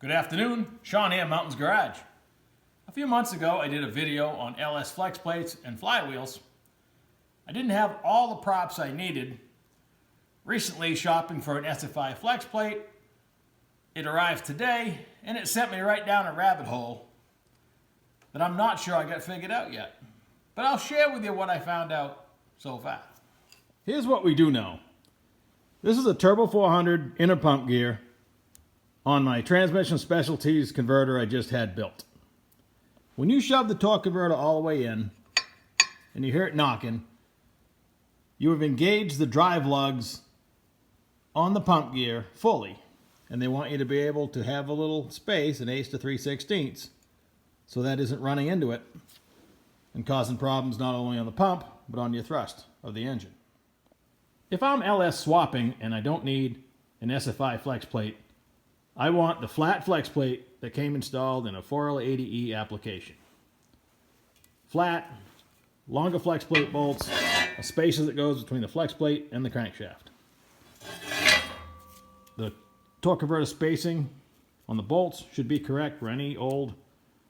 Good afternoon, Sean here, Mountains Garage. A few months ago, I did a video on LS flex plates and flywheels. I didn't have all the props I needed. Recently, shopping for an SFI flex plate, it arrived today, and it sent me right down a rabbit hole that I'm not sure I got figured out yet. But I'll share with you what I found out so far. Here's what we do know. This is a Turbo 400 inner pump gear on my transmission specialties converter I just had built. When you shove the torque converter all the way in and you hear it knocking, you have engaged the drive lugs on the pump gear fully, and they want you to be able to have a little space, 1/8 to 3/16, so that isn't running into it and causing problems not only on the pump but on your thrust of the engine. If I'm LS swapping and I don't need an SFI flex plate, I want the flat flex plate that came installed in a 4L80E application. Flat, longer flex plate bolts, a spacer that goes between the flex plate and the crankshaft. The torque converter spacing on the bolts should be correct for any old,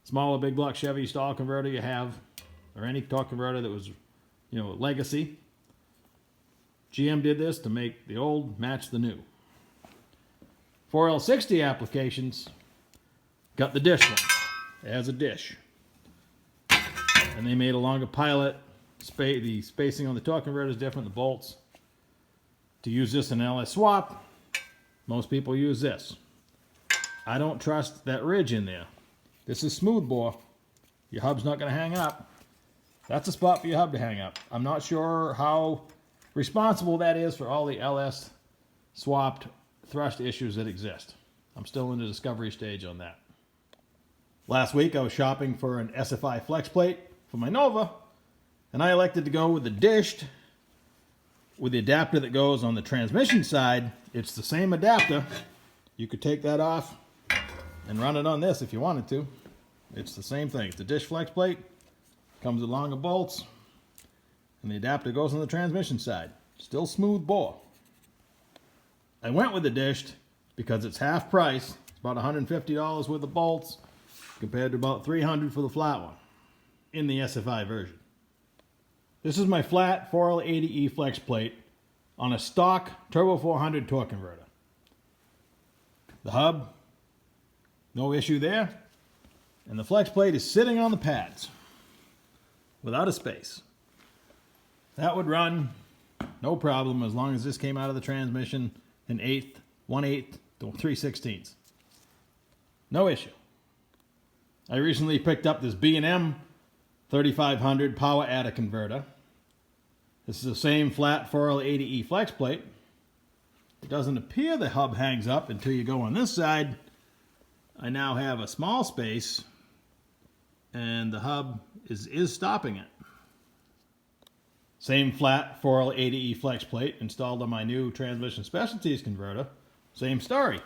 smaller big block Chevy style converter you have, or any torque converter that was, legacy. GM did this to make the old match the new. 4L60 applications got the dish one. It has a dish. And they made a longer pilot. The spacing on the torque converter is different, the bolts. To use this in LS swap, most people use this. I don't trust that ridge in there. This is smooth bore. Your hub's not going to hang up. That's a spot for your hub to hang up. I'm not sure how responsible that is for all the LS swapped thrust issues that exist. I'm still in the discovery stage on that. Last week I was shopping for an SFI flex plate for my Nova, and I elected to go with the dished with the adapter that goes on the transmission side. It's the same adapter. You could take that off and run it on this if you wanted to. It's the same thing. It's a dish flex plate, comes with longer bolts, and the adapter goes on the transmission side. Still smooth bore. I went with the dished because it's half price. It's about $150 worth of bolts compared to about $300 for the flat one in the SFI version. This is my flat 4L80E flex plate on a stock Turbo 400 torque converter. The hub, no issue there. And the flex plate is sitting on the pads without a space. That would run no problem as long as this came out of the transmission in 1/8 to 3/16. No issue. I recently picked up this B&M 3500 power adder converter. This is the same flat 4L80E flex plate. It doesn't appear the hub hangs up until you go on this side. I now have a small space and the hub is stopping it. Same flat 4L80E flex plate installed on my new transmission specialties converter. Same story.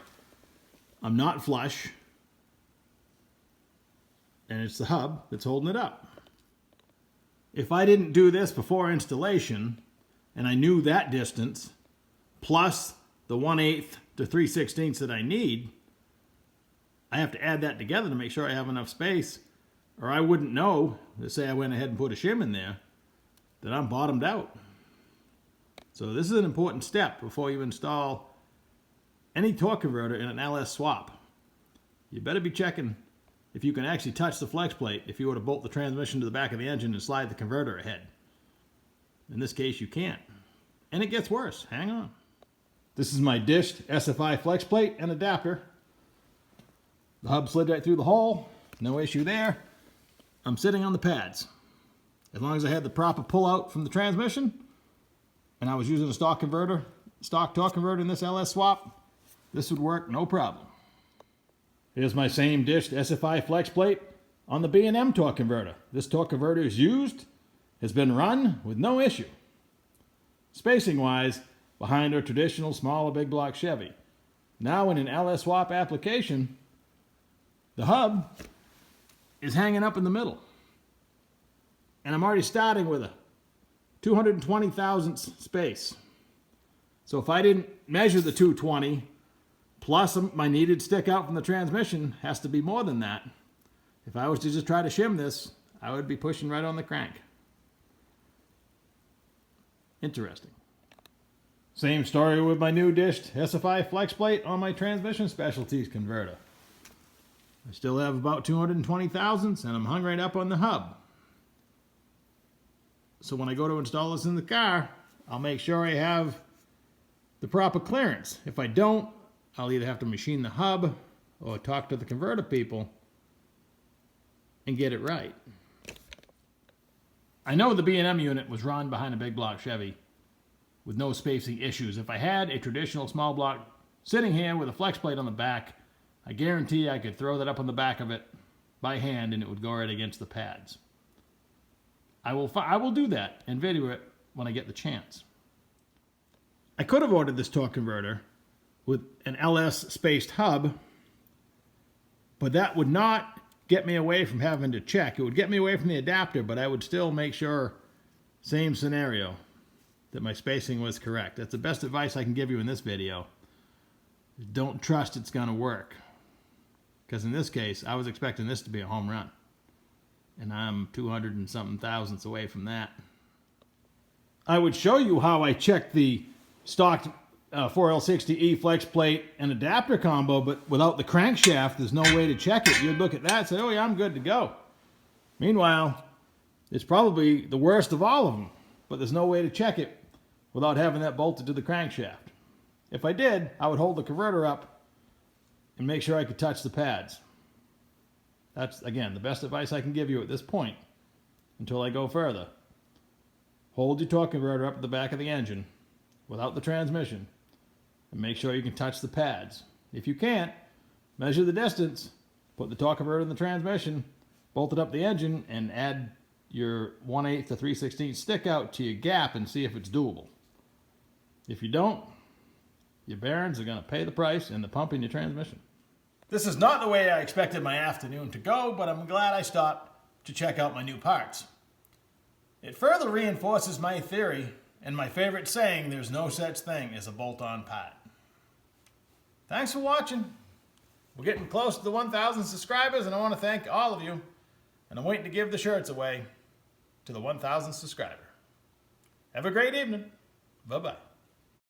I'm not flush, and it's the hub that's holding it up. If I didn't do this before installation, and I knew that distance, plus the 1/8 to 3/16 that I need, I have to add that together to make sure I have enough space, or I wouldn't know, let's say I went ahead and put a shim in there, that I'm bottomed out. So this is an important step before you install any torque converter in an LS swap. You better be checking if you can actually touch the flex plate if you were to bolt the transmission to the back of the engine and slide the converter ahead. In this case, you can't. And it gets worse. Hang on. This is my dished SFI flex plate and adapter. The hub slid right through the hole. No issue there. I'm sitting on the pads. As long as I had the proper pull-out from the transmission, and I was using a stock torque converter in this LS swap, this would work no problem. Here's my same dished SFI flex plate on the B&M torque converter. This torque converter is used, has been run with no issue. Spacing-wise, behind our traditional smaller big block Chevy. Now in an LS swap application, the hub is hanging up in the middle. And I'm already starting with a 220 thousandths space. So if I didn't measure the 220 plus my needed stick out from the transmission has to be more than that. If I was to just try to shim this, I would be pushing right on the crank. Interesting. Same story with my new dished SFI Flexplate on my transmission specialties converter. I still have about 220 thousandths and I'm hung right up on the hub. So when I go to install this in the car, I'll make sure I have the proper clearance. If I don't, I'll either have to machine the hub or talk to the converter people and get it right. I know the B&M unit was run behind a big block Chevy with no spacing issues. If I had a traditional small block sitting here with a flex plate on the back, I guarantee I could throw that up on the back of it by hand and it would go right against the pads. I will do that and video it when I get the chance. I could have ordered this torque converter with an LS spaced hub, but that would not get me away from having to check. It would get me away from the adapter, but I would still make sure, same scenario, that my spacing was correct. That's the best advice I can give you in this video. Don't trust it's going to work. Because in this case, I was expecting this to be a home run. And I'm 200 and something thousandths away from that. I would show you how I checked the stock 4L60E flex plate and adapter combo, but without the crankshaft, there's no way to check it. You'd look at that and say, oh yeah, I'm good to go. Meanwhile, it's probably the worst of all of them, but there's no way to check it without having that bolted to the crankshaft. If I did, I would hold the converter up and make sure I could touch the pads. That's, again, the best advice I can give you at this point until I go further. Hold your torque converter up at the back of the engine without the transmission and make sure you can touch the pads. If you can't, measure the distance, put the torque converter in the transmission, bolt it up the engine, and add your 1/8 to 3/16 stick out to your gap and see if it's doable. If you don't, your bearings are going to pay the price and the pump in your transmission. This is not the way I expected my afternoon to go, but I'm glad I stopped to check out my new parts. It further reinforces my theory and my favorite saying, there's no such thing as a bolt-on part. Thanks for watching. We're getting close to the 1,000 subscribers, and I want to thank all of you. And I'm waiting to give the shirts away to the 1,000th subscriber. Have a great evening. Bye-bye.